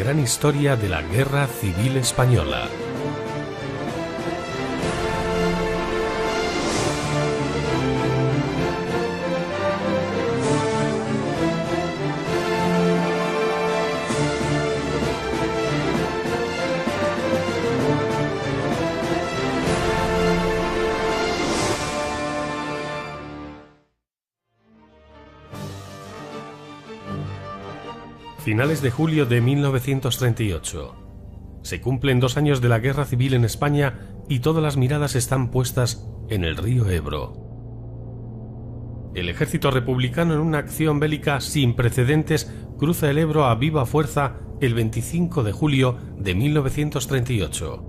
gran historia de la Guerra Civil Española. Finales de julio de 1938. Se cumplen 2 años de la Guerra Civil en España y todas las miradas están puestas en el río Ebro. El ejército republicano, en una acción bélica sin precedentes, cruza el Ebro a viva fuerza el 25 de julio de 1938.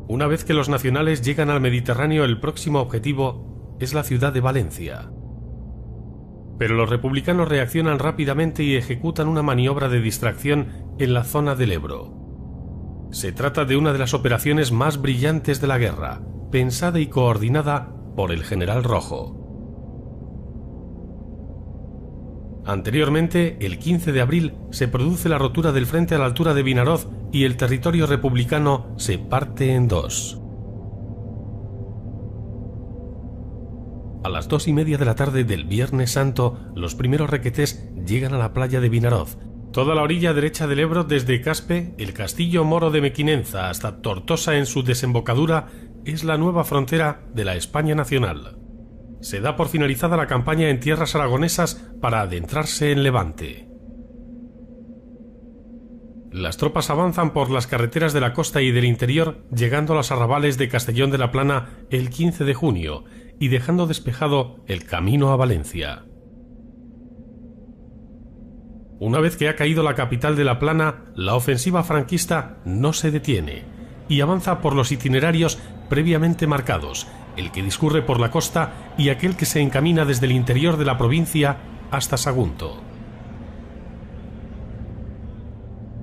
Una vez que los nacionales llegan al Mediterráneo, el próximo objetivo es la ciudad de Valencia. Pero los republicanos reaccionan rápidamente y ejecutan una maniobra de distracción en la zona del Ebro. Se trata de una de las operaciones más brillantes de la guerra, pensada y coordinada por el general Rojo. Anteriormente, el 15 de abril, se produce la rotura del frente a la altura de Vinaroz y el territorio republicano se parte en dos. A las 2:30 de la tarde del Viernes Santo, los primeros requetés llegan a la playa de Vinaroz. Toda la orilla derecha del Ebro, desde Caspe, el castillo moro de Mequinenza, hasta Tortosa en su desembocadura, es la nueva frontera de la España nacional. Se da por finalizada la campaña en tierras aragonesas para adentrarse en Levante. Las tropas avanzan por las carreteras de la costa y del interior, llegando a los arrabales de Castellón de la Plana el 15 de junio y dejando despejado el camino a Valencia. Una vez que ha caído la capital de la Plana, la ofensiva franquista no se detiene y avanza por los itinerarios previamente marcados, el que discurre por la costa y aquel que se encamina desde el interior de la provincia hasta Sagunto.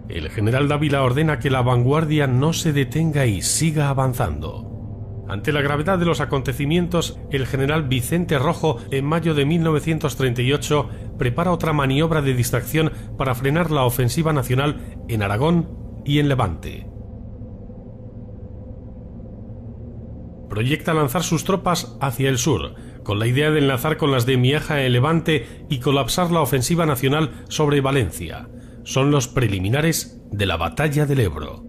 El general Dávila ordena que la vanguardia no se detenga y siga avanzando. Ante la gravedad de los acontecimientos, el general Vicente Rojo, en mayo de 1938, prepara otra maniobra de distracción para frenar la ofensiva nacional en Aragón y en Levante. Proyecta lanzar sus tropas hacia el sur, con la idea de enlazar con las de Miaja en Levante y colapsar la ofensiva nacional sobre Valencia. Son los preliminares de la batalla del Ebro.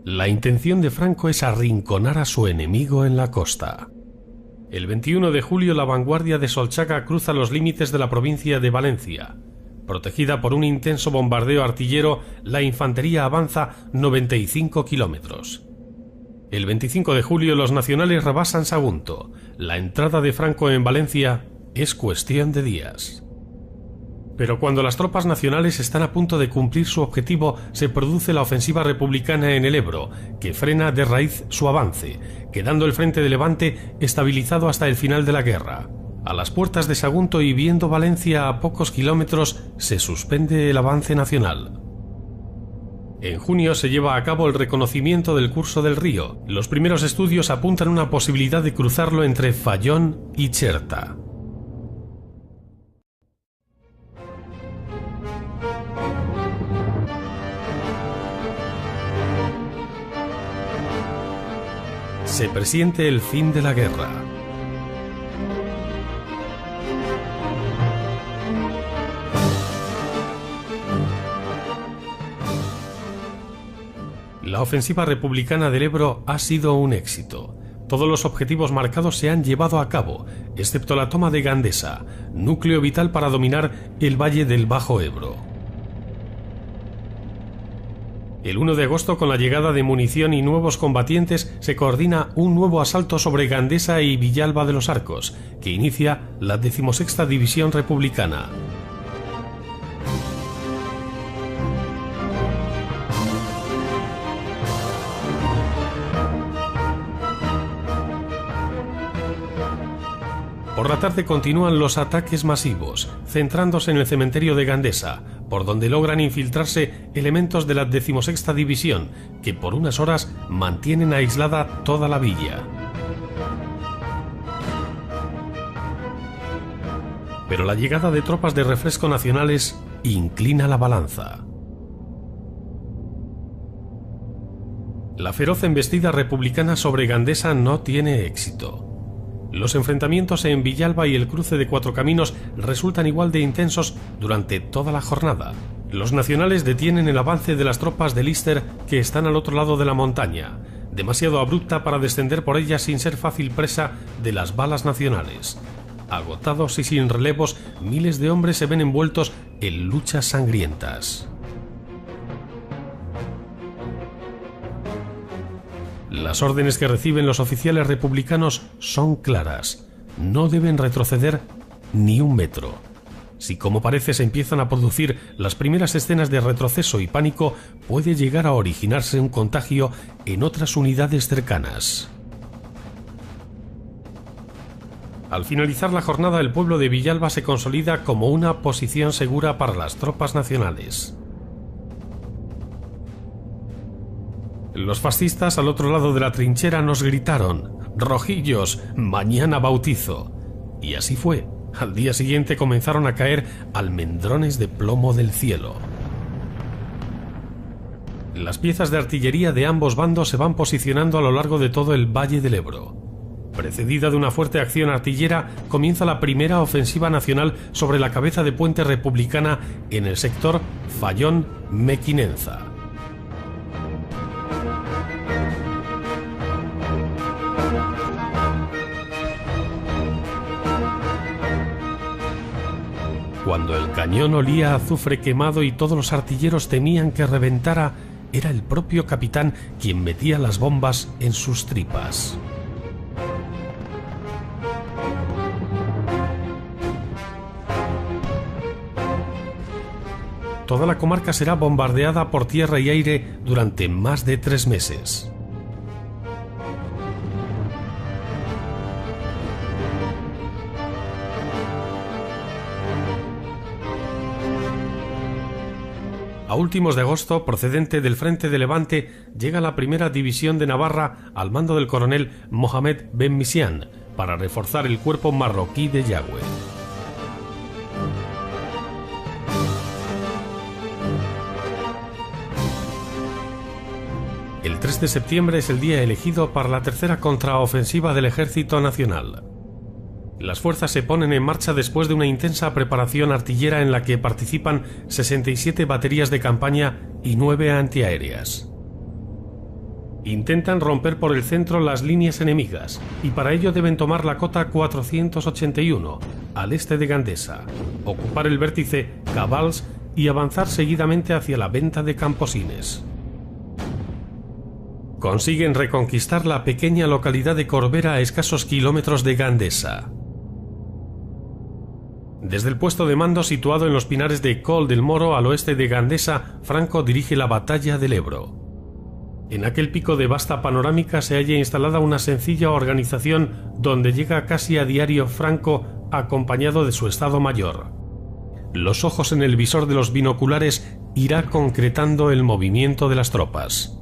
La intención de Franco es arrinconar a su enemigo en la costa. El 21 de julio la vanguardia de Solchaga cruza los límites de la provincia de Valencia. Protegida por un intenso bombardeo artillero, la infantería avanza 95 kilómetros. El 25 de julio los nacionales rebasan Sagunto. La entrada de Franco en Valencia es cuestión de días. Pero cuando las tropas nacionales están a punto de cumplir su objetivo, se produce la ofensiva republicana en el Ebro, que frena de raíz su avance, quedando el frente de Levante estabilizado hasta el final de la guerra. A las puertas de Sagunto y viendo Valencia a pocos kilómetros, se suspende el avance nacional. En junio se lleva a cabo el reconocimiento del curso del río. Los primeros estudios apuntan una posibilidad de cruzarlo entre Fallón y Cherta. Se presiente el fin de la guerra. La ofensiva republicana del Ebro ha sido un éxito. Todos los objetivos marcados se han llevado a cabo, excepto la toma de Gandesa, núcleo vital para dominar el valle del Bajo Ebro. El 1 de agosto, con la llegada de munición y nuevos combatientes, se coordina un nuevo asalto sobre Gandesa y Villalba de los Arcos, que inicia la 16ª División Republicana. Por la tarde continúan los ataques masivos, centrándose en el cementerio de Gandesa, por donde logran infiltrarse elementos de la 16ª División, que por unas horas mantienen aislada toda la villa. Pero la llegada de tropas de refresco nacionales inclina la balanza. La feroz embestida republicana sobre Gandesa no tiene éxito. Los enfrentamientos en Villalba y el cruce de Cuatro Caminos resultan igual de intensos durante toda la jornada. Los nacionales detienen el avance de las tropas de Lister que están al otro lado de la montaña, demasiado abrupta para descender por ella sin ser fácil presa de las balas nacionales. Agotados y sin relevos, miles de hombres se ven envueltos en luchas sangrientas. Las órdenes que reciben los oficiales republicanos son claras. No deben retroceder ni un metro. Si, como parece, se empiezan a producir las primeras escenas de retroceso y pánico, puede llegar a originarse un contagio en otras unidades cercanas. Al finalizar la jornada, el pueblo de Villalba se consolida como una posición segura para las tropas nacionales. Los fascistas al otro lado de la trinchera nos gritaron: «Rojillos, mañana bautizo». Y así fue. Al día siguiente comenzaron a caer almendrones de plomo del cielo. Las piezas de artillería de ambos bandos se van posicionando a lo largo de todo el Valle del Ebro. Precedida de una fuerte acción artillera, comienza la primera ofensiva nacional sobre la cabeza de puente republicana en el sector Fayón-Mequinenza. Cuando el cañón olía a azufre quemado y todos los artilleros temían que reventara, era el propio capitán quien metía las bombas en sus tripas. Toda la comarca será bombardeada por tierra y aire durante más de 3 meses. A últimos de agosto, procedente del frente de Levante, llega la primera división de Navarra al mando del coronel Mohamed Ben Misian para reforzar el cuerpo marroquí de Yagüe. El 3 de septiembre es el día elegido para la tercera contraofensiva del Ejército Nacional. Las fuerzas se ponen en marcha después de una intensa preparación artillera en la que participan 67 baterías de campaña y 9 antiaéreas. Intentan romper por el centro las líneas enemigas y para ello deben tomar la cota 481, al este de Gandesa, ocupar el vértice Cabals y avanzar seguidamente hacia la venta de Camposines. Consiguen reconquistar la pequeña localidad de Corbera a escasos kilómetros de Gandesa. Desde el puesto de mando situado en los pinares de Col del Moro al oeste de Gandesa, Franco dirige la batalla del Ebro. En aquel pico de vasta panorámica se halla instalada una sencilla organización donde llega casi a diario Franco acompañado de su Estado Mayor. Los ojos en el visor de los binoculares irá concretando el movimiento de las tropas.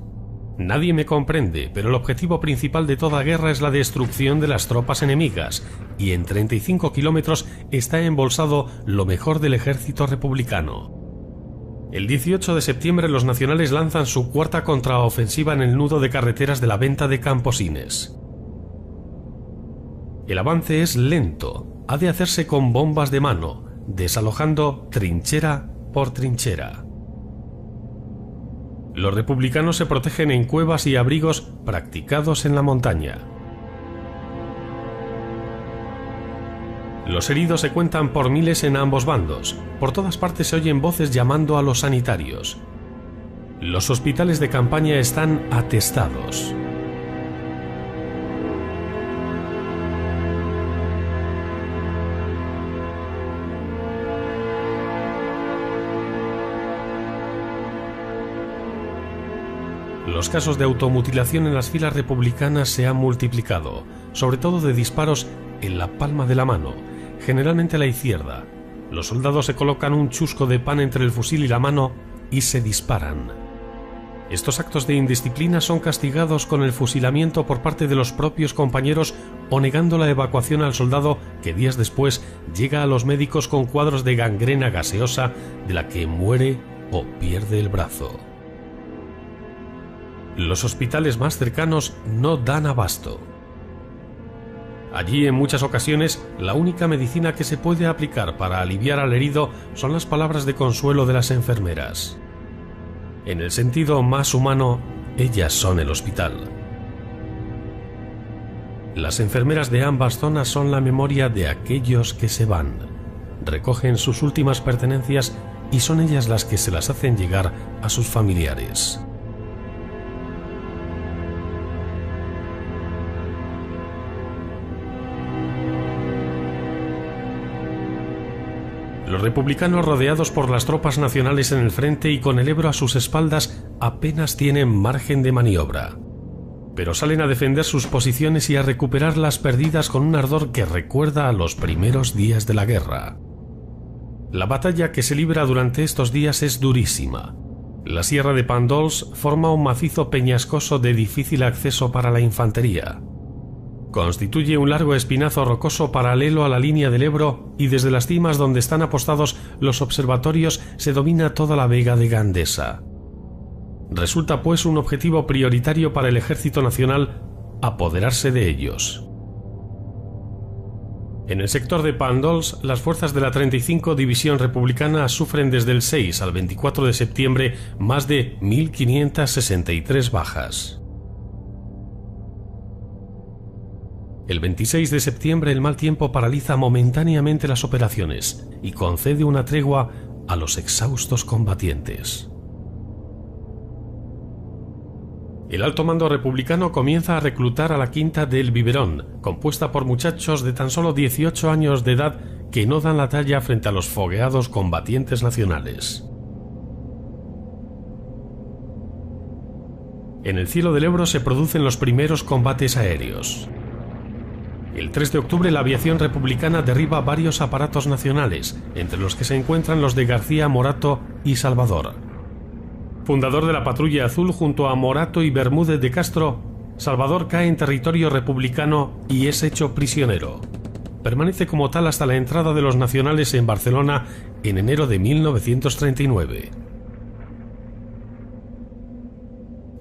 Nadie me comprende, pero el objetivo principal de toda guerra es la destrucción de las tropas enemigas, y en 35 kilómetros está embolsado lo mejor del ejército republicano. El 18 de septiembre los nacionales lanzan su cuarta contraofensiva en el nudo de carreteras de la venta de Camposines. El avance es lento, ha de hacerse con bombas de mano, desalojando trinchera por trinchera. Los republicanos se protegen en cuevas y abrigos practicados en la montaña. Los heridos se cuentan por miles en ambos bandos. Por todas partes se oyen voces llamando a los sanitarios. Los hospitales de campaña están atestados. Los casos de automutilación en las filas republicanas se han multiplicado, sobre todo de disparos en la palma de la mano, generalmente a la izquierda. Los soldados se colocan un chusco de pan entre el fusil y la mano y se disparan. Estos actos de indisciplina son castigados con el fusilamiento por parte de los propios compañeros o negando la evacuación al soldado que días después llega a los médicos con cuadros de gangrena gaseosa de la que muere o pierde el brazo. Los hospitales más cercanos no dan abasto. Allí, en muchas ocasiones, la única medicina que se puede aplicar para aliviar al herido son las palabras de consuelo de las enfermeras. En el sentido más humano, ellas son el hospital. Las enfermeras de ambas zonas son la memoria de aquellos que se van. Recogen sus últimas pertenencias y son ellas las que se las hacen llegar a sus familiares. Los republicanos, rodeados por las tropas nacionales en el frente y con el Ebro a sus espaldas, apenas tienen margen de maniobra. Pero salen a defender sus posiciones y a recuperar las perdidas con un ardor que recuerda a los primeros días de la guerra. La batalla que se libra durante estos días es durísima. La sierra de Pàndols forma un macizo peñascoso de difícil acceso para la infantería. Constituye un largo espinazo rocoso paralelo a la línea del Ebro y desde las cimas donde están apostados los observatorios se domina toda la vega de Gandesa. Resulta pues un objetivo prioritario para el Ejército Nacional apoderarse de ellos. En el sector de Pàndols, las fuerzas de la 35 División Republicana sufren desde el 6 al 24 de septiembre más de 1.563 bajas. El 26 de septiembre el mal tiempo paraliza momentáneamente las operaciones y concede una tregua a los exhaustos combatientes. El alto mando republicano comienza a reclutar a la quinta del Biberón, compuesta por muchachos de tan solo 18 años de edad que no dan la talla frente a los fogueados combatientes nacionales. En el cielo del Ebro se producen los primeros combates aéreos. El 3 de octubre la aviación republicana derriba varios aparatos nacionales, entre los que se encuentran los de García, Morato y Salvador. Fundador de la Patrulla Azul junto a Morato y Bermúdez de Castro, Salvador cae en territorio republicano y es hecho prisionero. Permanece como tal hasta la entrada de los nacionales en Barcelona en enero de 1939.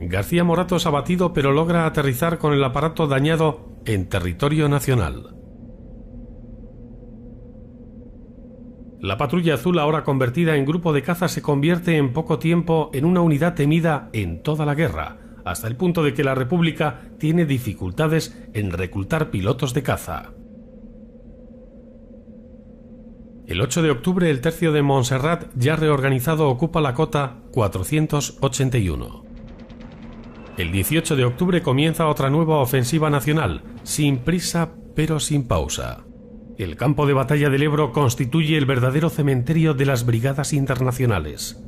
García Morato es abatido pero logra aterrizar con el aparato dañado en territorio nacional. La Patrulla Azul, ahora convertida en grupo de caza, se convierte en poco tiempo en una unidad temida en toda la guerra, hasta el punto de que la República tiene dificultades en reclutar pilotos de caza. El 8 de octubre el tercio de Montserrat, ya reorganizado, ocupa la cota 481. El 18 de octubre comienza otra nueva ofensiva nacional, sin prisa pero sin pausa. El campo de batalla del Ebro constituye el verdadero cementerio de las brigadas internacionales.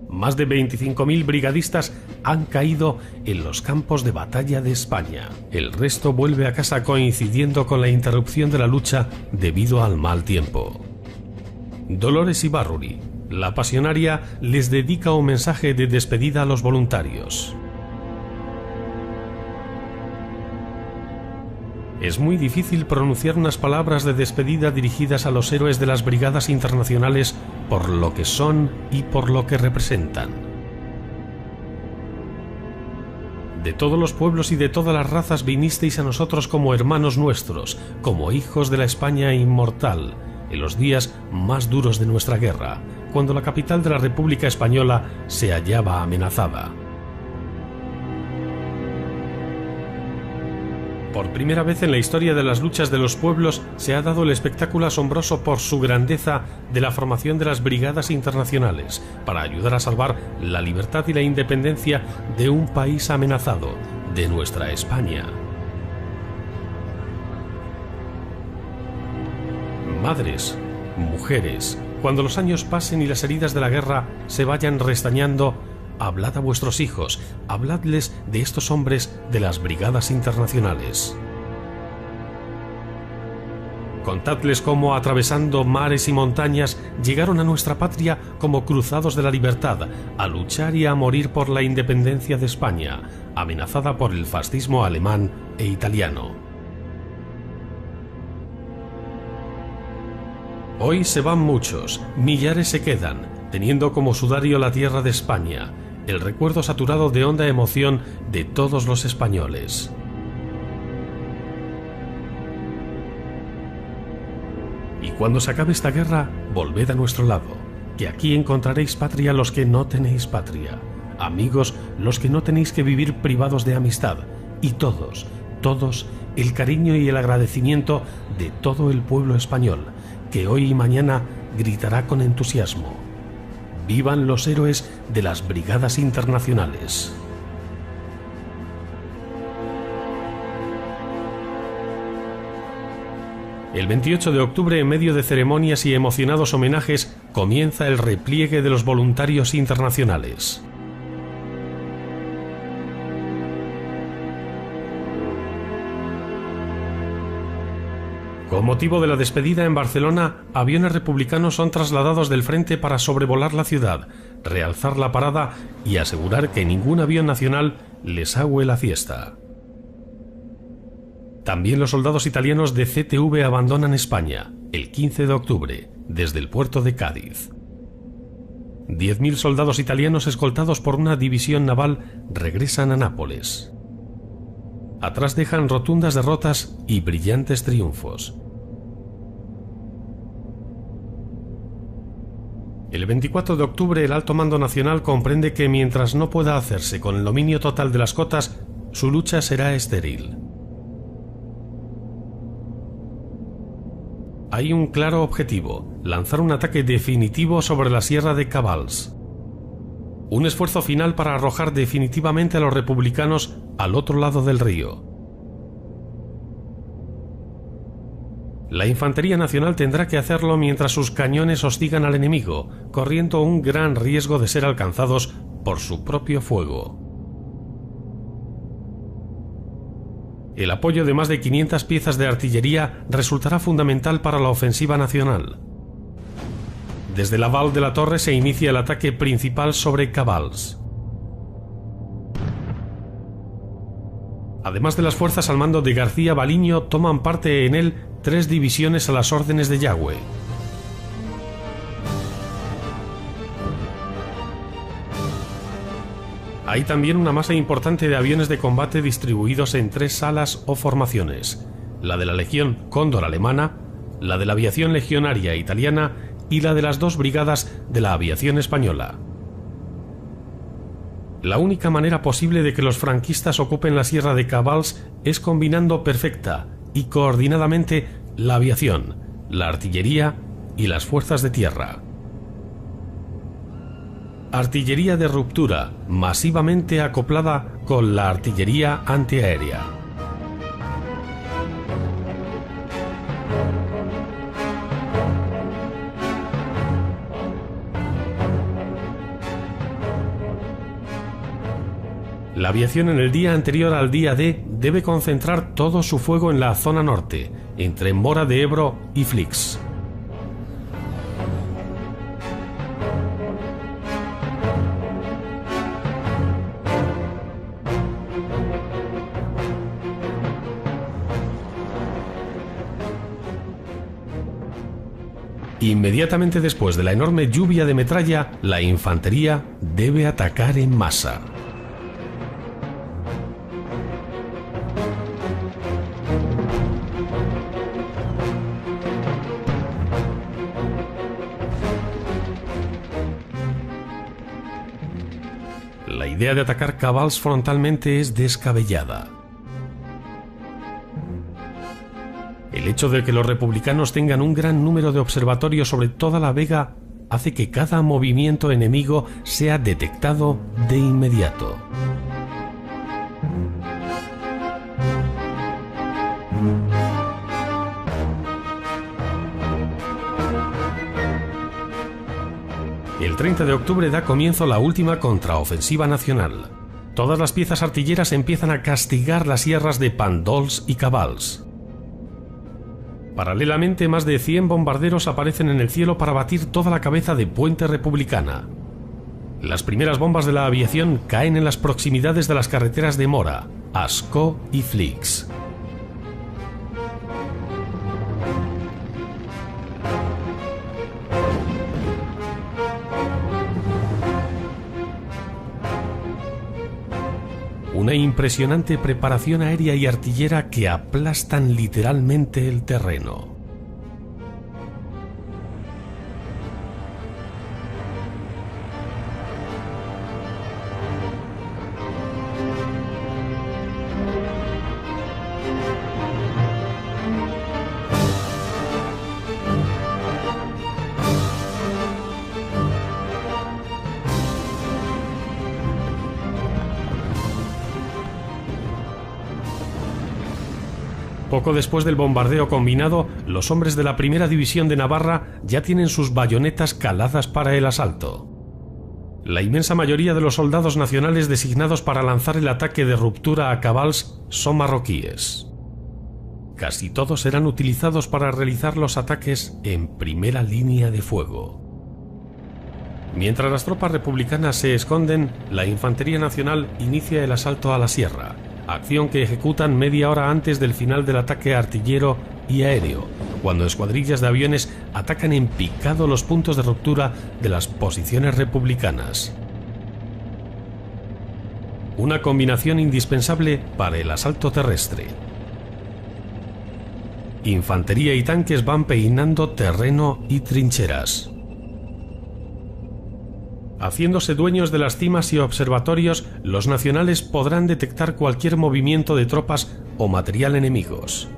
Más de 25.000 brigadistas han caído en los campos de batalla de España. El resto vuelve a casa coincidiendo con la interrupción de la lucha debido al mal tiempo. Dolores Ibárruri, la pasionaria, les dedica un mensaje de despedida a los voluntarios. Es muy difícil pronunciar unas palabras de despedida dirigidas a los héroes de las brigadas internacionales por lo que son y por lo que representan. De todos los pueblos y de todas las razas vinisteis a nosotros como hermanos nuestros, como hijos de la España inmortal, en los días más duros de nuestra guerra, cuando la capital de la República Española se hallaba amenazada. Por primera vez en la historia de las luchas de los pueblos se ha dado el espectáculo asombroso por su grandeza de la formación de las brigadas internacionales para ayudar a salvar la libertad y la independencia de un país amenazado, de nuestra España. Madres, mujeres, cuando los años pasen y las heridas de la guerra se vayan restañando, hablad a vuestros hijos, habladles de estos hombres de las brigadas internacionales. Contadles cómo, atravesando mares y montañas, llegaron a nuestra patria como cruzados de la libertad, a luchar y a morir por la independencia de España, amenazada por el fascismo alemán e italiano. Hoy se van muchos, millares se quedan, teniendo como sudario la tierra de España, el recuerdo saturado de honda emoción de todos los españoles. Y cuando se acabe esta guerra, volved a nuestro lado, que aquí encontraréis patria los que no tenéis patria, amigos los que no tenéis que vivir privados de amistad, y todos, el cariño y el agradecimiento de todo el pueblo español, que hoy y mañana gritará con entusiasmo: ¡vivan los héroes de las brigadas internacionales! El 28 de octubre, en medio de ceremonias y emocionados homenajes, comienza el repliegue de los voluntarios internacionales. Con motivo de la despedida en Barcelona, aviones republicanos son trasladados del frente para sobrevolar la ciudad, realzar la parada y asegurar que ningún avión nacional les agüe la fiesta. También los soldados italianos de CTV abandonan España, el 15 de octubre, desde el puerto de Cádiz. 10.000 soldados italianos escoltados por una división naval regresan a Nápoles. Atrás dejan rotundas derrotas y brillantes triunfos. El 24 de octubre, el alto mando nacional comprende que mientras no pueda hacerse con el dominio total de las cotas, su lucha será estéril. Hay un claro objetivo: lanzar un ataque definitivo sobre la sierra de Cabals. Un esfuerzo final para arrojar definitivamente a los republicanos al otro lado del río. La infantería nacional tendrá que hacerlo mientras sus cañones hostigan al enemigo, corriendo un gran riesgo de ser alcanzados por su propio fuego. El apoyo de más de 500 piezas de artillería resultará fundamental para la ofensiva nacional. Desde la Val de la Torre se inicia el ataque principal sobre Cabals. Además de las fuerzas al mando de García Baliño, toman parte en él 3 divisiones a las órdenes de Yagüe. Hay también una masa importante de aviones de combate distribuidos en 3 salas o formaciones: la de la Legión Cóndor alemana, la de la aviación legionaria italiana y la de las 2 brigadas de la aviación española. La única manera posible de que los franquistas ocupen la sierra de Cabals es combinando perfecta y coordinadamente la aviación, la artillería y las fuerzas de tierra. Artillería de ruptura, masivamente acoplada con la artillería antiaérea. La aviación en el día anterior al día D debe concentrar todo su fuego en la zona norte, entre Mora de Ebro y Flix. Inmediatamente después de la enorme lluvia de metralla, la infantería debe atacar en masa. La idea de atacar Cabals frontalmente es descabellada. El hecho de que los republicanos tengan un gran número de observatorios sobre toda la vega hace que cada movimiento enemigo sea detectado de inmediato. El 30 de octubre da comienzo la última contraofensiva nacional. Todas las piezas artilleras empiezan a castigar las sierras de Pandols y Cabals. Paralelamente, más de 100 bombarderos aparecen en el cielo para batir toda la cabeza de Puente Republicana. Las primeras bombas de la aviación caen en las proximidades de las carreteras de Mora, Ascó y Flix. Una impresionante preparación aérea y artillera que aplastan literalmente el terreno. Poco después del bombardeo combinado, los hombres de la Primera División de Navarra ya tienen sus bayonetas caladas para el asalto. La inmensa mayoría de los soldados nacionales designados para lanzar el ataque de ruptura a Cabals son marroquíes. Casi todos serán utilizados para realizar los ataques en primera línea de fuego. Mientras las tropas republicanas se esconden, la Infantería Nacional inicia el asalto a la sierra, acción que ejecutan media hora antes del final del ataque artillero y aéreo, cuando escuadrillas de aviones atacan en picado los puntos de ruptura de las posiciones republicanas. Una combinación indispensable para el asalto terrestre. Infantería y tanques van peinando terreno y trincheras. Haciéndose dueños de las cimas y observatorios, los nacionales podrán detectar cualquier movimiento de tropas o material enemigos.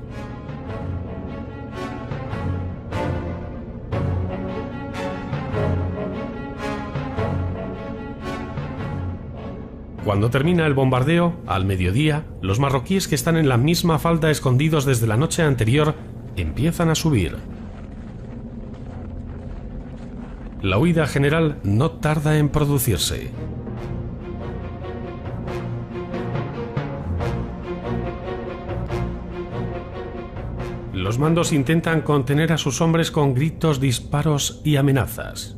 Cuando termina el bombardeo, al mediodía, los marroquíes que están en la misma falda escondidos desde la noche anterior empiezan a subir. La huida general no tarda en producirse. Los mandos intentan contener a sus hombres con gritos, disparos y amenazas.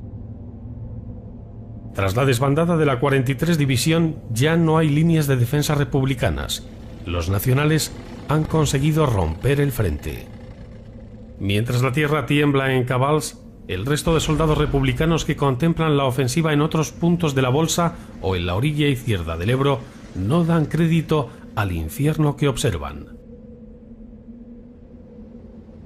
Tras la desbandada de la 43 División, ya no hay líneas de defensa republicanas. Los nacionales han conseguido romper el frente. Mientras la tierra tiembla en Cabals, el resto de soldados republicanos que contemplan la ofensiva en otros puntos de la Bolsa o en la orilla izquierda del Ebro no dan crédito al infierno que observan.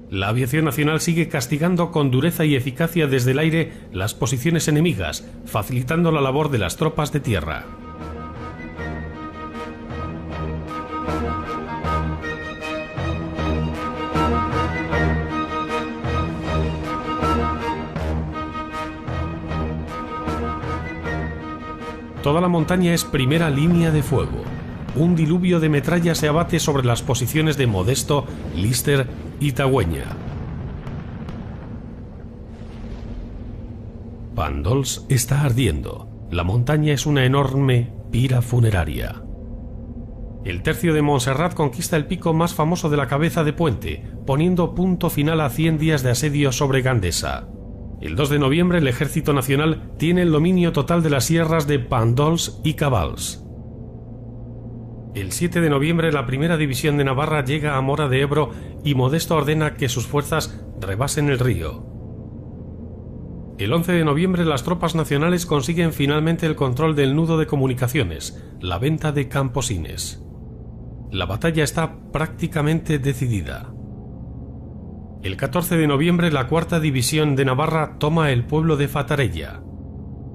La aviación nacional sigue castigando con dureza y eficacia desde el aire las posiciones enemigas, facilitando la labor de las tropas de tierra. Toda la montaña es primera línea de fuego. Un diluvio de metralla se abate sobre las posiciones de Modesto, Líster y Tagüeña. Pàndols está ardiendo. La montaña es una enorme pira funeraria. El tercio de Montserrat conquista el pico más famoso de la cabeza de puente, poniendo punto final a 100 días de asedio sobre Gandesa. El 2 de noviembre el Ejército Nacional tiene el dominio total de las sierras de Pàndols y Cabals. El 7 de noviembre la Primera División de Navarra llega a Mora de Ebro y Modesto ordena que sus fuerzas rebasen el río. El 11 de noviembre las tropas nacionales consiguen finalmente el control del nudo de comunicaciones, la venta de Camposines. La batalla está prácticamente decidida. El 14 de noviembre la Cuarta División de Navarra toma el pueblo de Fatarella.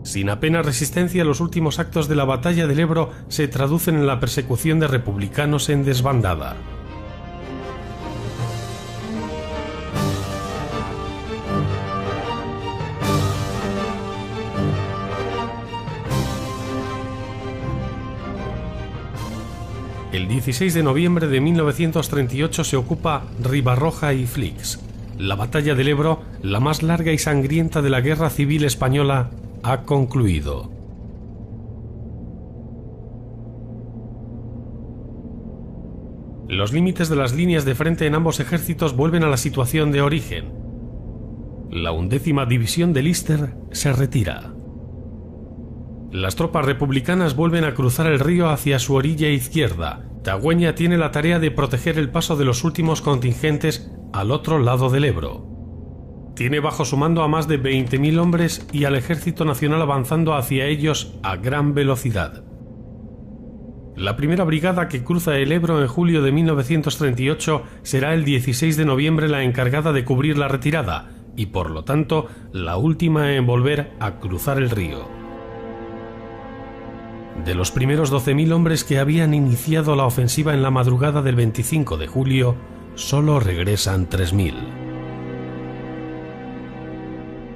Sin apenas resistencia, los últimos actos de la batalla del Ebro se traducen en la persecución de republicanos en desbandada. El 16 de noviembre de 1938 se ocupa Ribarroja y Flix. La batalla del Ebro, la más larga y sangrienta de la Guerra Civil Española, ha concluido. Los límites de las líneas de frente en ambos ejércitos vuelven a la situación de origen. La 11ª División de Lister se retira. Las tropas republicanas vuelven a cruzar el río hacia su orilla izquierda. Tagüeña tiene la tarea de proteger el paso de los últimos contingentes al otro lado del Ebro. Tiene bajo su mando a más de 20.000 hombres y al Ejército Nacional avanzando hacia ellos a gran velocidad. La primera brigada que cruza el Ebro en julio de 1938 será el 16 de noviembre la encargada de cubrir la retirada y, por lo tanto, la última en volver a cruzar el río. De los primeros 12.000 hombres que habían iniciado la ofensiva en la madrugada del 25 de julio, solo regresan 3.000.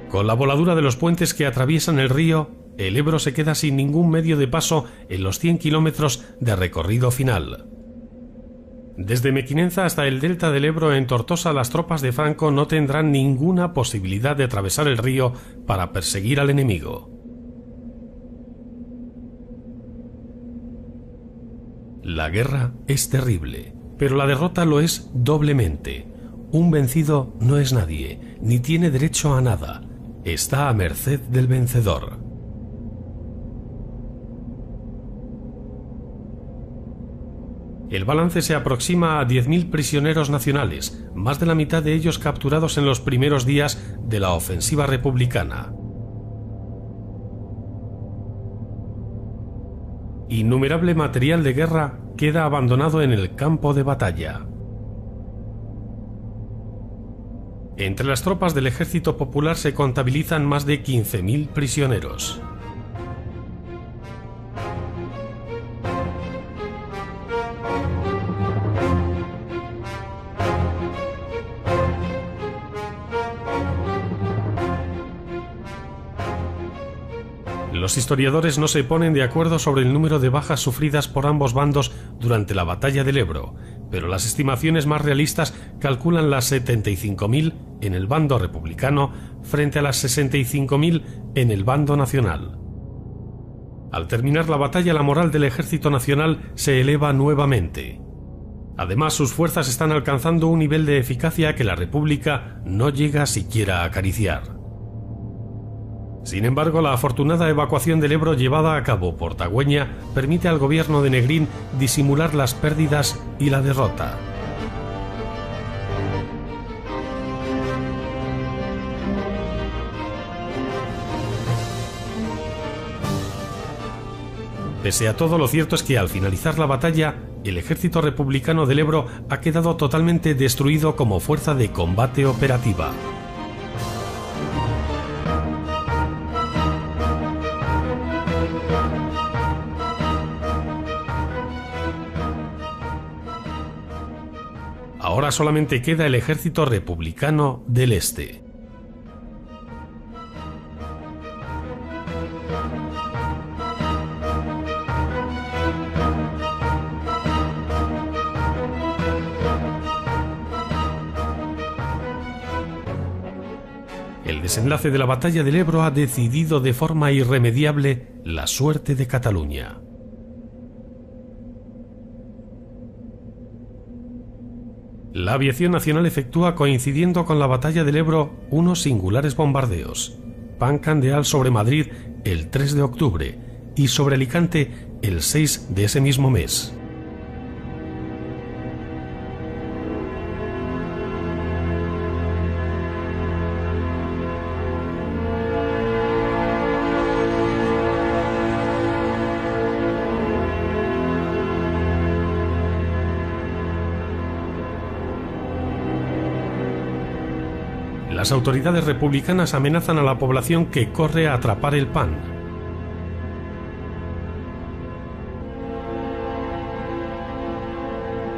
Con la voladura de los puentes que atraviesan el río, el Ebro se queda sin ningún medio de paso en los 100 kilómetros de recorrido final. Desde Mequinenza hasta el delta del Ebro en Tortosa, las tropas de Franco no tendrán ninguna posibilidad de atravesar el río para perseguir al enemigo. La guerra es terrible, pero la derrota lo es doblemente. Un vencido no es nadie, ni tiene derecho a nada. Está a merced del vencedor. El balance se aproxima a 10.000 prisioneros nacionales, más de la mitad de ellos capturados en los primeros días de la ofensiva republicana. Innumerable material de guerra queda abandonado en el campo de batalla. Entre las tropas del Ejército Popular se contabilizan más de 15.000 prisioneros. Los historiadores no se ponen de acuerdo sobre el número de bajas sufridas por ambos bandos durante la batalla del Ebro, pero las estimaciones más realistas calculan las 75.000 en el bando republicano frente a las 65.000 en el bando nacional. Al terminar la batalla, la moral del Ejército Nacional se eleva nuevamente. Además, sus fuerzas están alcanzando un nivel de eficacia que la República no llega siquiera a acariciar. Sin embargo, la afortunada evacuación del Ebro llevada a cabo por Tagüeña permite al gobierno de Negrín disimular las pérdidas y la derrota. Pese a todo, lo cierto es que al finalizar la batalla, el ejército republicano del Ebro ha quedado totalmente destruido como fuerza de combate operativa. Ahora solamente queda el ejército republicano del Este. El desenlace de la batalla del Ebro ha decidido de forma irremediable la suerte de Cataluña. La aviación nacional efectúa, coincidiendo con la batalla del Ebro, unos singulares bombardeos. Pancandeal sobre Madrid el 3 de octubre y sobre Alicante el 6 de ese mismo mes. Las autoridades republicanas amenazan a la población que corre a atrapar el pan.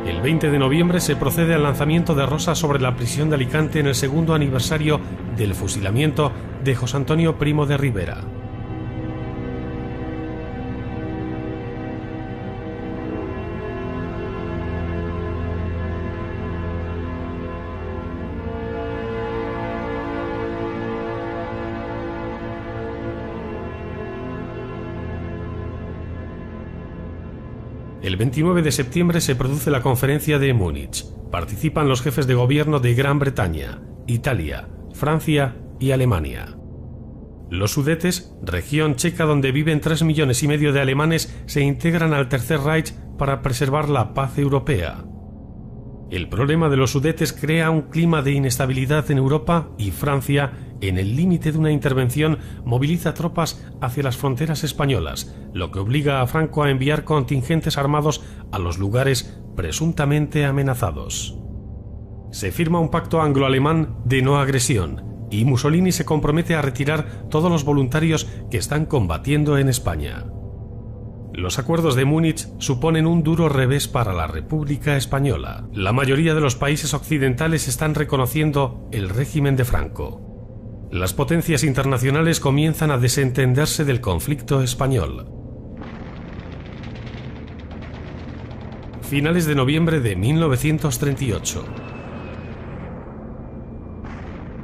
El 20 de noviembre se procede al lanzamiento de rosas sobre la prisión de Alicante en el segundo aniversario del fusilamiento de José Antonio Primo de Rivera. El 29 de septiembre se produce la conferencia de Múnich. Participan los jefes de gobierno de Gran Bretaña, Italia, Francia y Alemania. Los Sudetes, región checa donde viven 3,5 millones de alemanes, se integran al Tercer Reich para preservar la paz europea. El problema de los Sudetes crea un clima de inestabilidad en Europa y Francia, en el límite de una intervención, moviliza tropas hacia las fronteras españolas, lo que obliga a Franco a enviar contingentes armados a los lugares presuntamente amenazados. Se firma un pacto anglo-alemán de no agresión y Mussolini se compromete a retirar todos los voluntarios que están combatiendo en España. Los acuerdos de Múnich suponen un duro revés para la República Española. La mayoría de los países occidentales están reconociendo el régimen de Franco. Las potencias internacionales comienzan a desentenderse del conflicto español. Finales de noviembre de 1938.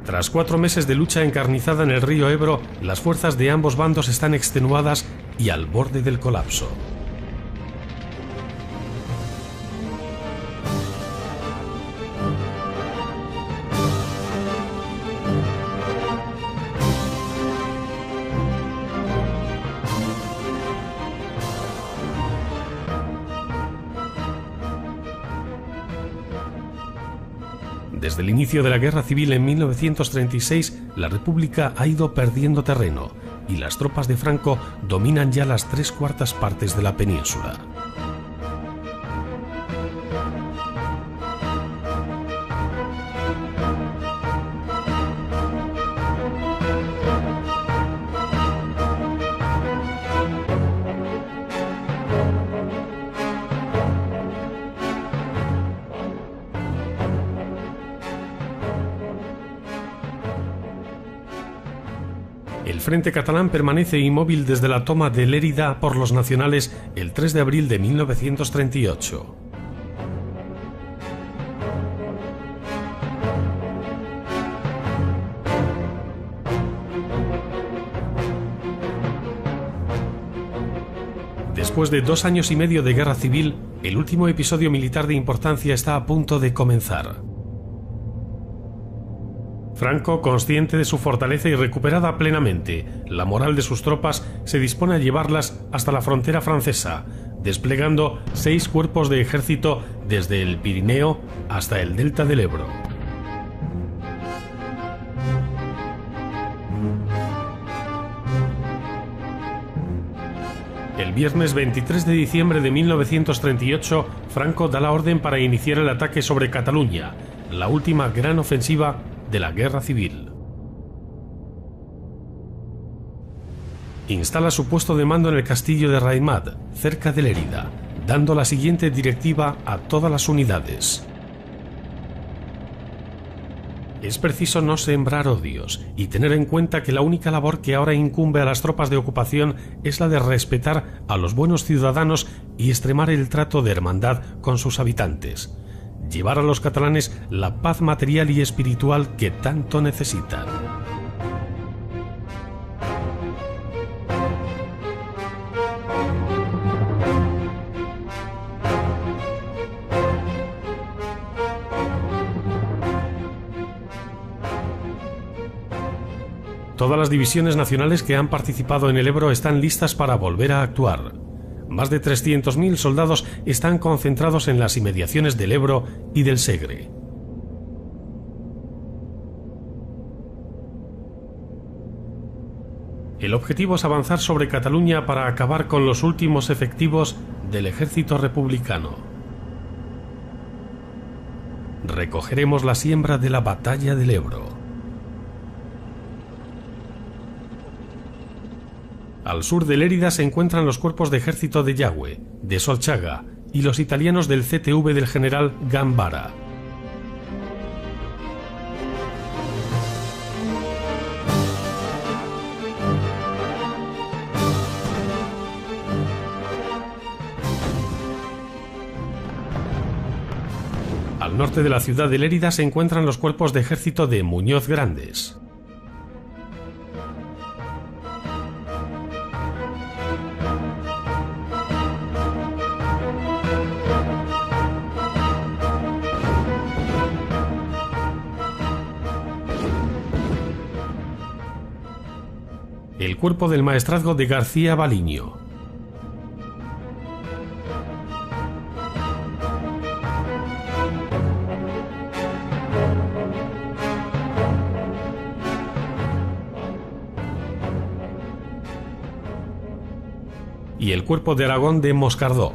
Tras 4 meses de lucha encarnizada en el río Ebro, las fuerzas de ambos bandos están extenuadas y al borde del colapso. Desde el inicio de la Guerra Civil en 1936, la República ha ido perdiendo terreno y las tropas de Franco dominan ya las 3/4 partes de la península. El Frente Catalán permanece inmóvil desde la toma de Lérida por los nacionales el 3 de abril de 1938. Después de 2 años y medio de guerra civil, el último episodio militar de importancia está a punto de comenzar. Franco, consciente de su fortaleza y recuperada plenamente la moral de sus tropas, se dispone a llevarlas hasta la frontera francesa, desplegando 6 cuerpos de ejército desde el Pirineo hasta el delta del Ebro. El viernes 23 de diciembre de 1938, Franco da la orden para iniciar el ataque sobre Cataluña, la última gran ofensiva de la Guerra Civil. Instala su puesto de mando en el castillo de Raimat, cerca de Lérida, dando la siguiente directiva a todas las unidades. Es preciso no sembrar odios y tener en cuenta que la única labor que ahora incumbe a las tropas de ocupación es la de respetar a los buenos ciudadanos y extremar el trato de hermandad con sus habitantes. Llevar a los catalanes la paz material y espiritual que tanto necesitan. Todas las divisiones nacionales que han participado en el Ebro están listas para volver a actuar. Más de 300.000 soldados están concentrados en las inmediaciones del Ebro y del Segre. El objetivo es avanzar sobre Cataluña para acabar con los últimos efectivos del ejército republicano. Recogeremos la siembra de la batalla del Ebro. Al sur de Lérida se encuentran los cuerpos de ejército de Yagüe, de Solchaga y los italianos del CTV del general Gambara. Al norte de la ciudad de Lérida se encuentran los cuerpos de ejército de Muñoz Grandes. el cuerpo del maestrazgo de García Baliño. Y el cuerpo de Aragón de Moscardó.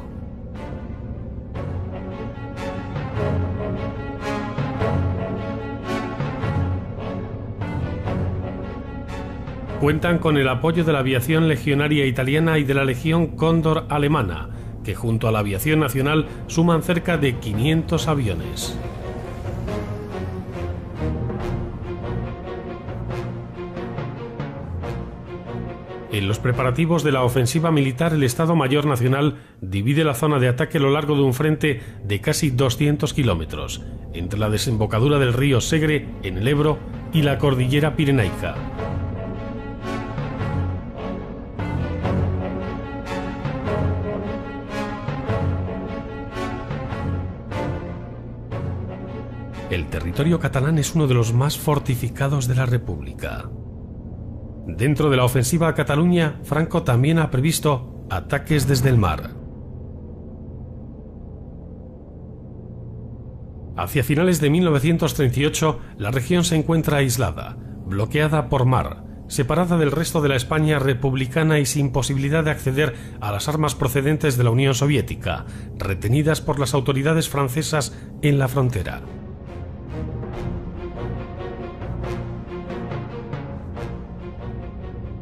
Cuentan con el apoyo de la aviación legionaria italiana y de la Legión Cóndor alemana, que junto a la aviación nacional suman cerca de 500 aviones. En los preparativos de la ofensiva militar, el Estado Mayor Nacional divide la zona de ataque a lo largo de un frente de casi 200 kilómetros, entre la desembocadura del río Segre, en el Ebro, y la cordillera Pirenaica. El territorio catalán es uno de los más fortificados de la República. Dentro de la ofensiva a Cataluña, Franco también ha previsto ataques desde el mar. Hacia finales de 1938, la región se encuentra aislada, bloqueada por mar, separada del resto de la España republicana y sin posibilidad de acceder a las armas procedentes de la Unión Soviética, retenidas por las autoridades francesas en la frontera.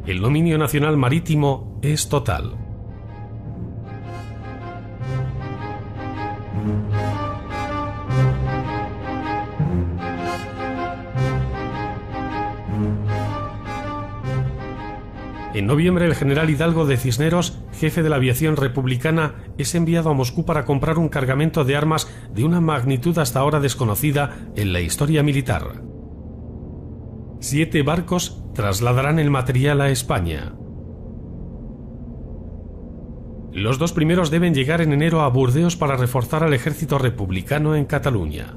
El dominio nacional marítimo es total. En noviembre, el general Hidalgo de Cisneros, jefe de la aviación republicana, es enviado a Moscú para comprar un cargamento de armas de una magnitud hasta ahora desconocida en la historia militar. 7 barcos trasladarán el material a España. Los 2 primeros deben llegar en enero a Burdeos para reforzar al ejército republicano en Cataluña.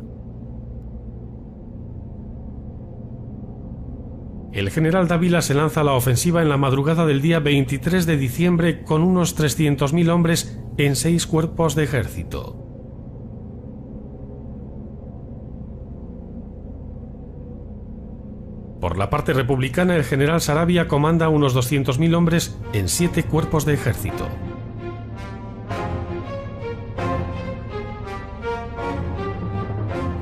El general Dávila se lanza a la ofensiva en la madrugada del día 23 de diciembre con unos 300.000 hombres en 6 cuerpos de ejército. Por la parte republicana, el general Saravia comanda unos 200.000 hombres en 7 cuerpos de ejército.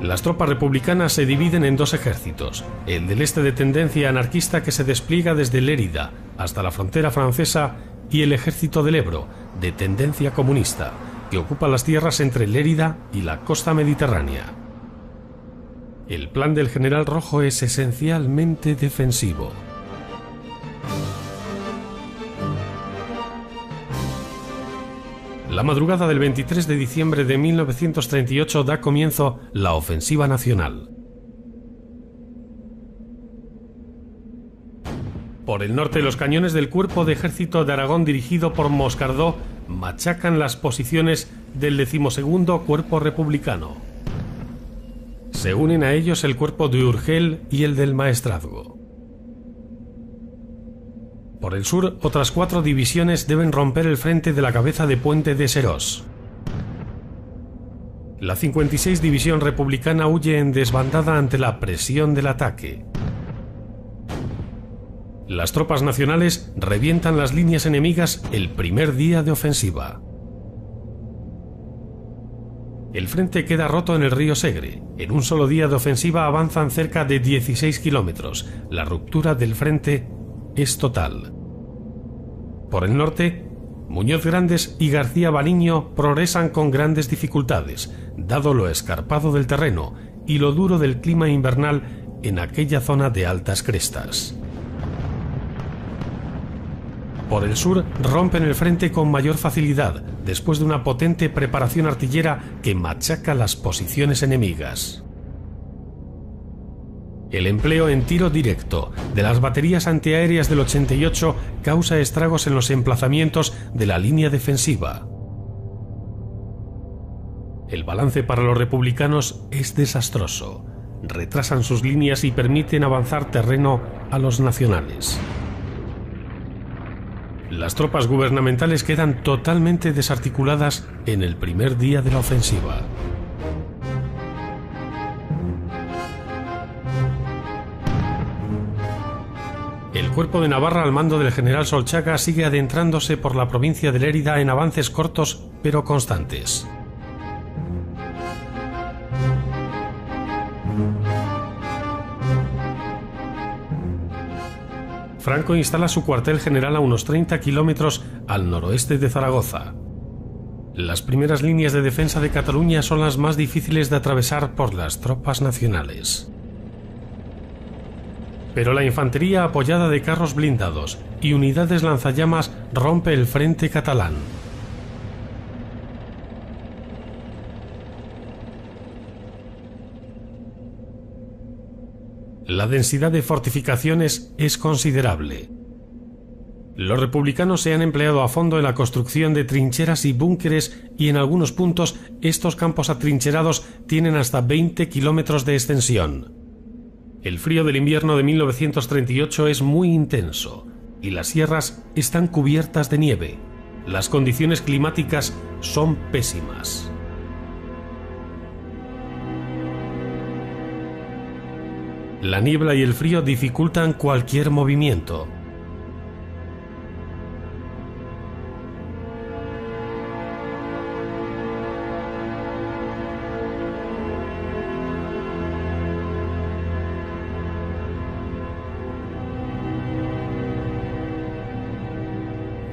Las tropas republicanas se dividen en 2 ejércitos, el del este de tendencia anarquista que se despliega desde Lérida hasta la frontera francesa y el ejército del Ebro, de tendencia comunista, que ocupa las tierras entre Lérida y la costa mediterránea. El plan del general Rojo es esencialmente defensivo. La madrugada del 23 de diciembre de 1938 da comienzo la ofensiva nacional. Por el norte, los cañones del Cuerpo de Ejército de Aragón, dirigido por Moscardó, machacan las posiciones del 12º Cuerpo Republicano. Se unen a ellos el cuerpo de Urgel y el del Maestrazgo. Por el sur, otras 4 divisiones deben romper el frente de la cabeza de Puente de Serós. La 56 División Republicana huye en desbandada ante la presión del ataque. Las tropas nacionales revientan las líneas enemigas el primer día de ofensiva. El frente queda roto en el río Segre. En un solo día de ofensiva avanzan cerca de 16 kilómetros. La ruptura del frente es total. Por el norte, Muñoz Grandes y García Baliño progresan con grandes dificultades, dado lo escarpado del terreno y lo duro del clima invernal en aquella zona de altas crestas. Por el sur rompen el frente con mayor facilidad, después de una potente preparación artillera que machaca las posiciones enemigas. El empleo en tiro directo de las baterías antiaéreas del 88 causa estragos en los emplazamientos de la línea defensiva. El balance para los republicanos es desastroso. Retrasan sus líneas y permiten avanzar terreno a los nacionales. Las tropas gubernamentales quedan totalmente desarticuladas en el primer día de la ofensiva. El cuerpo de Navarra al mando del general Solchaga sigue adentrándose por la provincia de Lérida en avances cortos pero constantes. Franco instala su cuartel general a unos 30 kilómetros al noroeste de Zaragoza. Las primeras líneas de defensa de Cataluña son las más difíciles de atravesar por las tropas nacionales. Pero la infantería apoyada de carros blindados y unidades lanzallamas rompe el frente catalán. La densidad de fortificaciones es considerable. Los republicanos se han empleado a fondo en la construcción de trincheras y búnkeres y en algunos puntos estos campos atrincherados tienen hasta 20 kilómetros de extensión. El frío del invierno de 1938 es muy intenso y las sierras están cubiertas de nieve. Las condiciones climáticas son pésimas. La niebla y el frío dificultan cualquier movimiento.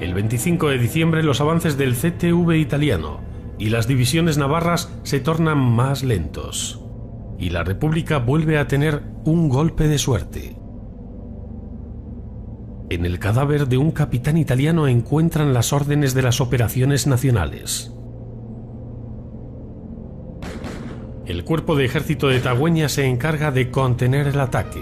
El 25 de diciembre los avances del CTV italiano y las divisiones navarras se tornan más lentos. Y la República vuelve a tener un golpe de suerte. En el cadáver de un capitán italiano encuentran las órdenes de las operaciones nacionales. El cuerpo de ejército de Tagüeña se encarga de contener el ataque.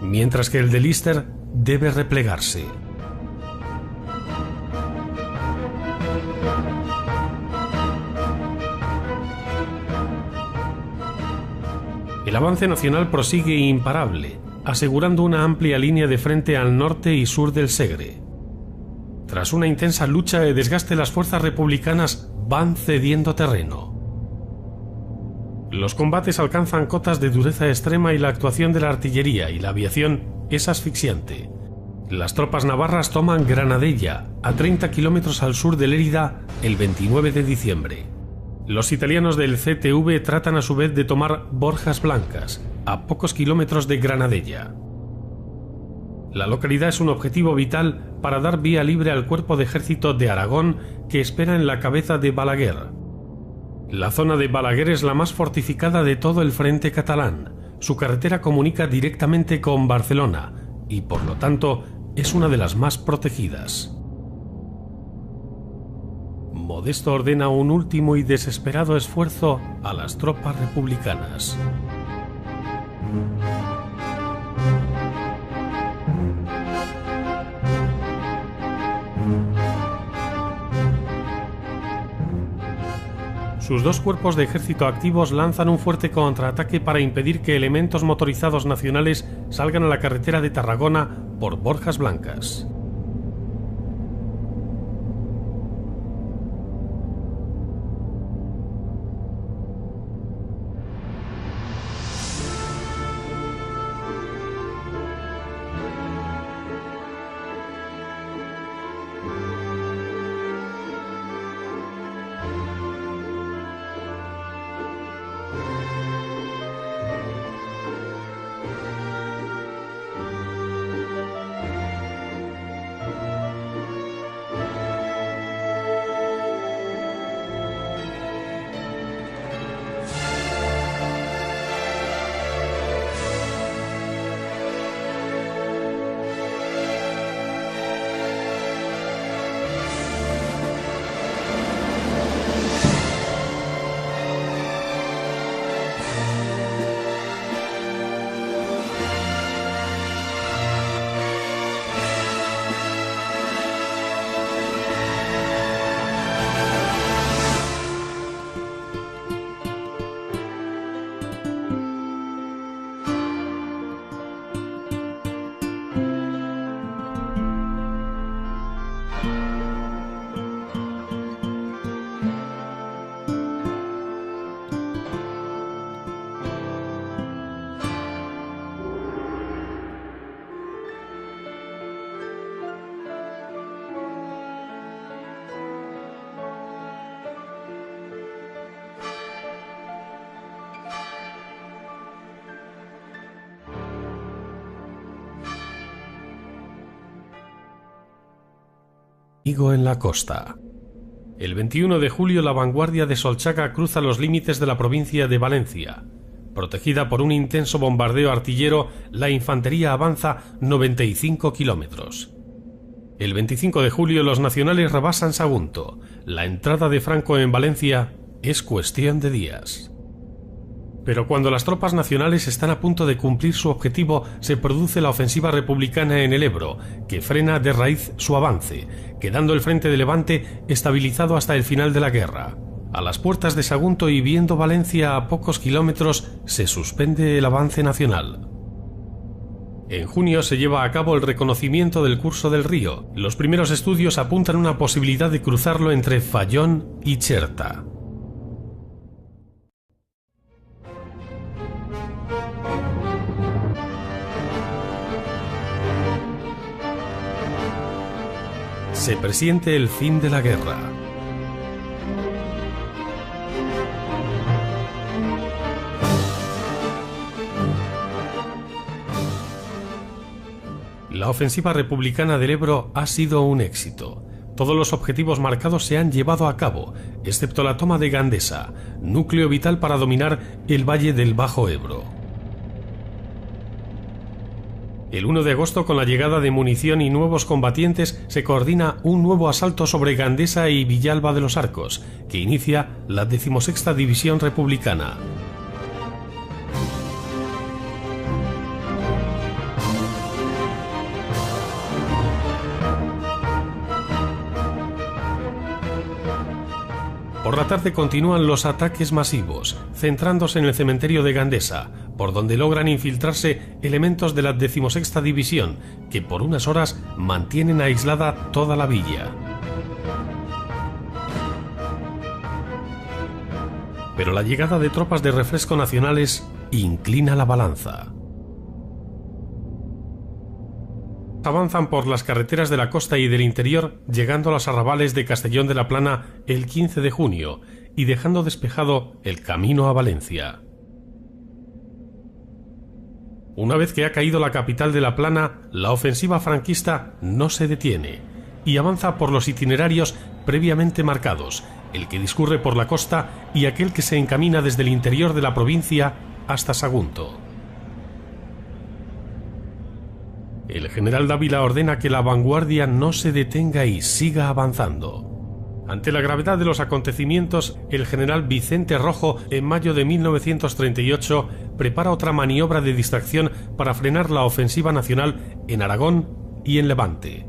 Mientras que el de Lister debe replegarse. El avance nacional prosigue imparable, asegurando una amplia línea de frente al norte y sur del Segre. Tras una intensa lucha de desgaste, las fuerzas republicanas van cediendo terreno. Los combates alcanzan cotas de dureza extrema y la actuación de la artillería y la aviación es asfixiante. Las tropas navarras toman Granadella, a 30 kilómetros al sur de Lérida, el 29 de diciembre. Los italianos del CTV tratan a su vez de tomar Borjas Blancas, a pocos kilómetros de Granadella. La localidad es un objetivo vital para dar vía libre al cuerpo de ejército de Aragón que espera en la cabeza de Balaguer. La zona de Balaguer es la más fortificada de todo el frente catalán. Su carretera comunica directamente con Barcelona y, por lo tanto, es una de las más protegidas. Modesto ordena un último y desesperado esfuerzo a las tropas republicanas. Sus dos cuerpos de ejército activos lanzan un fuerte contraataque para impedir que elementos motorizados nacionales salgan a la carretera de Tarragona por Borjas Blancas. enemigo en la costa. El 21 de julio la vanguardia de Solchaga cruza los límites de la provincia de Valencia. Protegida por un intenso bombardeo artillero, la infantería avanza 95 kilómetros. El 25 de julio los nacionales rebasan Sagunto. La entrada de Franco en Valencia es cuestión de días. Pero cuando las tropas nacionales están a punto de cumplir su objetivo, se produce la ofensiva republicana en el Ebro, que frena de raíz su avance, quedando el frente de Levante estabilizado hasta el final de la guerra. A las puertas de Sagunto y viendo Valencia a pocos kilómetros, se suspende el avance nacional. En junio se lleva a cabo el reconocimiento del curso del río. Los primeros estudios apuntan una posibilidad de cruzarlo entre Fallón y Cherta. Se presiente el fin de la guerra. La ofensiva republicana del Ebro ha sido un éxito. Todos los objetivos marcados se han llevado a cabo, excepto la toma de Gandesa, núcleo vital para dominar el valle del Bajo Ebro. El 1 de agosto, con la llegada de munición y nuevos combatientes, se coordina un nuevo asalto sobre Gandesa y Villalba de los Arcos, que inicia la 16ª División Republicana. Por la tarde continúan los ataques masivos, centrándose en el cementerio de Gandesa, por donde logran infiltrarse elementos de la 16ª División, que por unas horas mantienen aislada toda la villa. Pero la llegada de tropas de refresco nacionales inclina la balanza. Avanzan por las carreteras de la costa y del interior, llegando a los arrabales de Castellón de la Plana el 15 de junio y dejando despejado el camino a Valencia. Una vez que ha caído la capital de la Plana, la ofensiva franquista no se detiene y avanza por los itinerarios previamente marcados, el que discurre por la costa y aquel que se encamina desde el interior de la provincia hasta Sagunto. El general Dávila ordena que la vanguardia no se detenga y siga avanzando. Ante la gravedad de los acontecimientos, el general Vicente Rojo, en mayo de 1938, prepara otra maniobra de distracción para frenar la ofensiva nacional en Aragón y en Levante.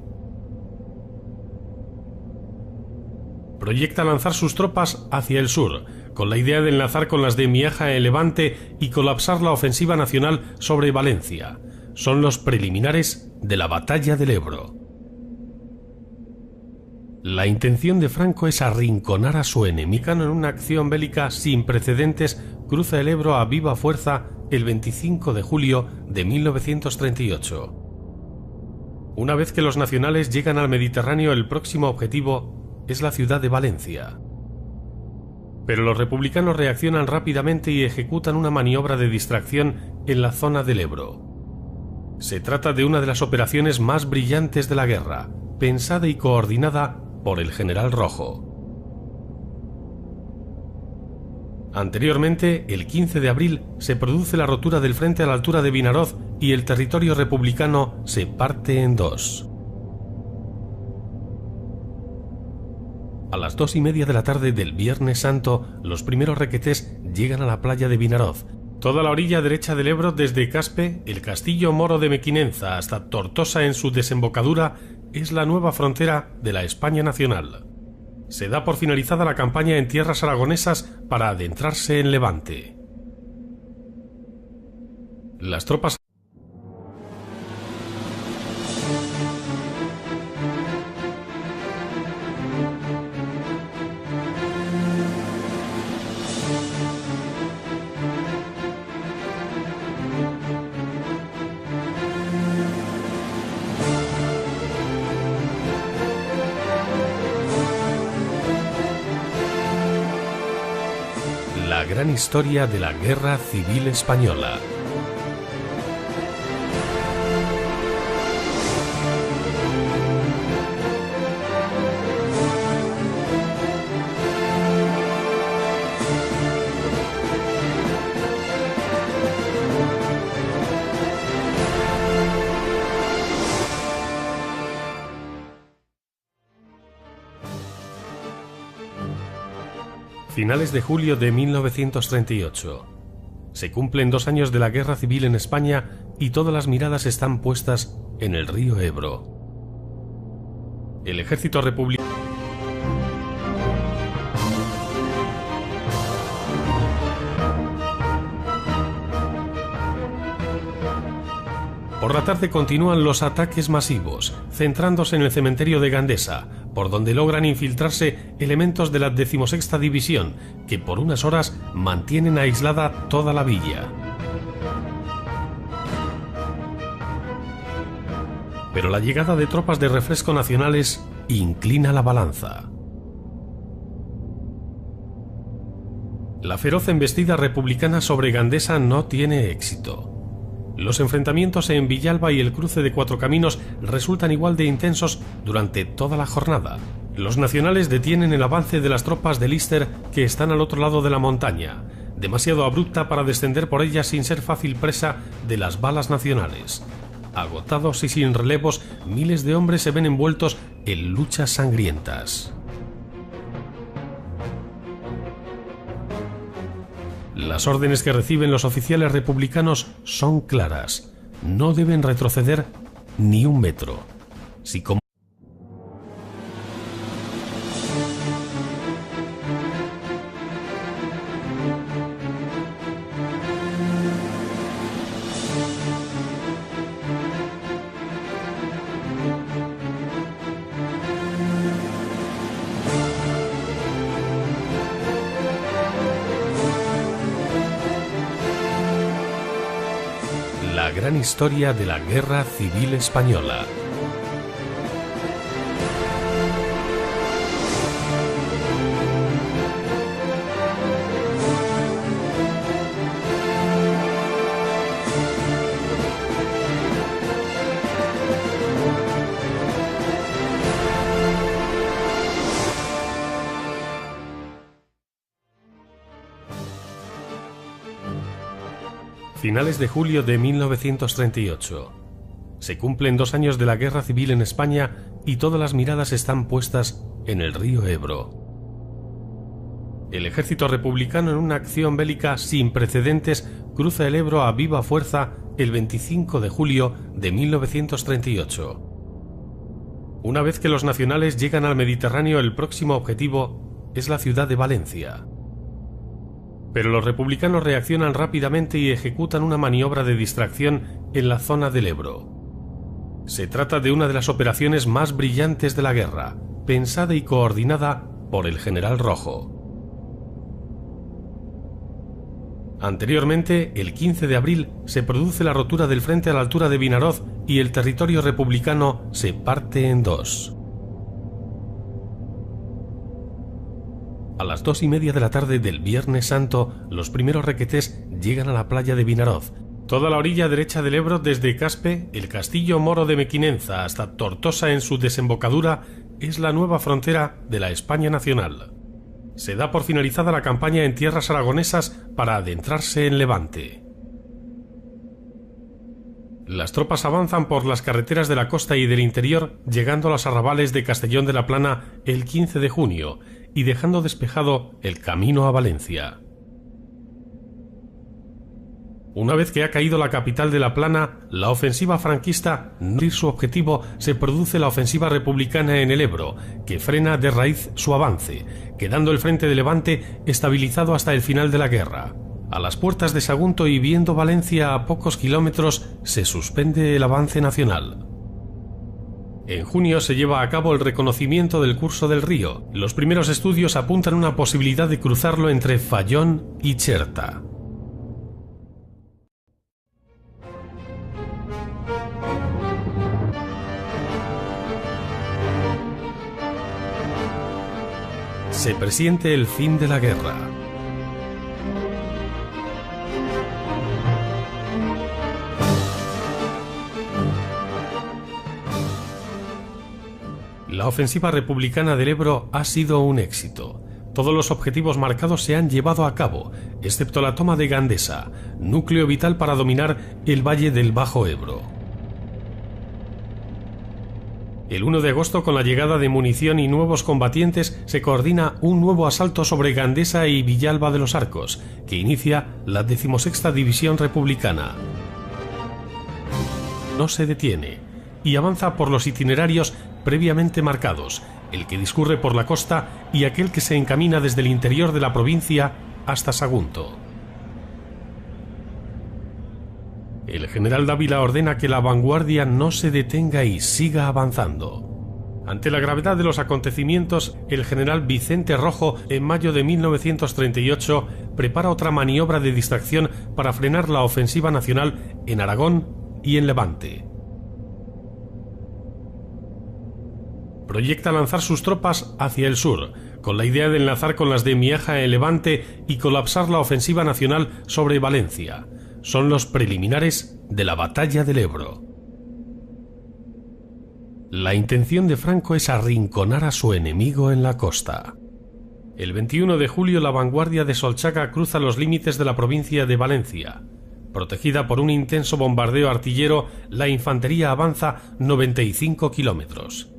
Proyecta lanzar sus tropas hacia el sur, con la idea de enlazar con las de Miaja en Levante y colapsar la ofensiva nacional sobre Valencia. Son los preliminares de la batalla del Ebro. La intención de Franco es arrinconar a su enemigo. En una acción bélica sin precedentes, cruza el Ebro a viva fuerza el 25 de julio de 1938. Una vez que los nacionales llegan al Mediterráneo, el próximo objetivo es la ciudad de Valencia. Pero los republicanos reaccionan rápidamente y ejecutan una maniobra de distracción en la zona del Ebro. Se trata de una de las operaciones más brillantes de la guerra, pensada y coordinada por el general Rojo. Anteriormente, el 15 de abril, se produce la rotura del frente a la altura de Vinaroz y el territorio republicano se parte en dos. A las 2:30 de la tarde del Viernes Santo, los primeros requetés llegan a la playa de Vinaroz. Toda la orilla derecha del Ebro, desde Caspe, el castillo moro de Mequinenza hasta Tortosa en su desembocadura, es la nueva frontera de la España nacional. Se da por finalizada la campaña en tierras aragonesas para adentrarse en Levante. Las tropas La gran historia de la Guerra Civil Española. Finales de julio de 1938. Se cumplen 2 años de la Guerra Civil en España y todas las miradas están puestas en el río Ebro. El ejército republicano Por la tarde continúan los ataques masivos, centrándose en el cementerio de Gandesa, por donde logran infiltrarse elementos de la 16ª División, que por unas horas mantienen aislada toda la villa. Pero la llegada de tropas de refresco nacionales inclina la balanza. La feroz embestida republicana sobre Gandesa no tiene éxito. Los enfrentamientos en Villalba y el cruce de Cuatro Caminos resultan igual de intensos durante toda la jornada. Los nacionales detienen el avance de las tropas de Lister que están al otro lado de la montaña, demasiado abrupta para descender por ella sin ser fácil presa de las balas nacionales. Agotados y sin relevos, miles de hombres se ven envueltos en luchas sangrientas. Las órdenes que reciben los oficiales republicanos son claras. No deben retroceder ni un metro. Si como La gran historia de la Guerra Civil Española. Finales de julio de 1938. Se cumplen 2 años de la Guerra Civil en España y todas las miradas están puestas en el río Ebro. El ejército republicano, en una acción bélica sin precedentes, cruza el Ebro a viva fuerza el 25 de julio de 1938. Una vez que los nacionales llegan al Mediterráneo, el próximo objetivo es la ciudad de Valencia. Pero los republicanos reaccionan rápidamente y ejecutan una maniobra de distracción en la zona del Ebro. Se trata de una de las operaciones más brillantes de la guerra, pensada y coordinada por el general Rojo. Anteriormente, el 15 de abril, se produce la rotura del frente a la altura de Vinaroz y el territorio republicano se parte en dos. A las 2:30 de la tarde del Viernes Santo, los primeros requetés llegan a la playa de Vinaroz. Toda la orilla derecha del Ebro, desde Caspe, el castillo moro de Mequinenza, hasta Tortosa en su desembocadura, es la nueva frontera de la España nacional. Se da por finalizada la campaña en tierras aragonesas para adentrarse en Levante. Las tropas avanzan por las carreteras de la costa y del interior, llegando a los arrabales de Castellón de la Plana el 15 de junio y dejando despejado el camino a Valencia. Una vez que ha caído la capital de la Plana, la ofensiva franquista no logra su objetivo, se produce la ofensiva republicana en el Ebro, que frena de raíz su avance, quedando el frente de Levante estabilizado hasta el final de la guerra. A las puertas de Sagunto y viendo Valencia a pocos kilómetros, se suspende el avance nacional. En junio se lleva a cabo el reconocimiento del curso del río. Los primeros estudios apuntan a una posibilidad de cruzarlo entre Fallón y Cherta. Se presiente el fin de la guerra. La ofensiva republicana del Ebro ha sido un éxito. Todos los objetivos marcados se han llevado a cabo, excepto la toma de Gandesa, núcleo vital para dominar el valle del Bajo Ebro. El 1 de agosto, con la llegada de munición y nuevos combatientes, se coordina un nuevo asalto sobre Gandesa y Villalba de los Arcos, que inicia la 16ª División Republicana. No se detiene y avanza por los itinerarios previamente marcados, el que discurre por la costa y aquel que se encamina desde el interior de la provincia hasta Sagunto. El general Dávila ordena que la vanguardia no se detenga y siga avanzando. Ante la gravedad de los acontecimientos, el general Vicente Rojo, en mayo de 1938, prepara otra maniobra de distracción para frenar la ofensiva nacional en Aragón y en Levante. Proyecta lanzar sus tropas hacia el sur, con la idea de enlazar con las de Miaja en Levante y colapsar la ofensiva nacional sobre Valencia. Son los preliminares de la batalla del Ebro. La intención de Franco es arrinconar a su enemigo en la costa. El 21 de julio, la vanguardia de Solchaga cruza los límites de la provincia de Valencia. Protegida por un intenso bombardeo artillero, la infantería avanza 95 kilómetros.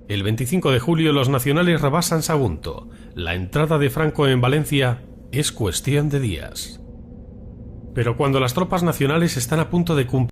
El 25 de julio, los nacionales rebasan Sagunto. La entrada de Franco en Valencia es cuestión de días. Pero cuando las tropas nacionales están a punto de cumplir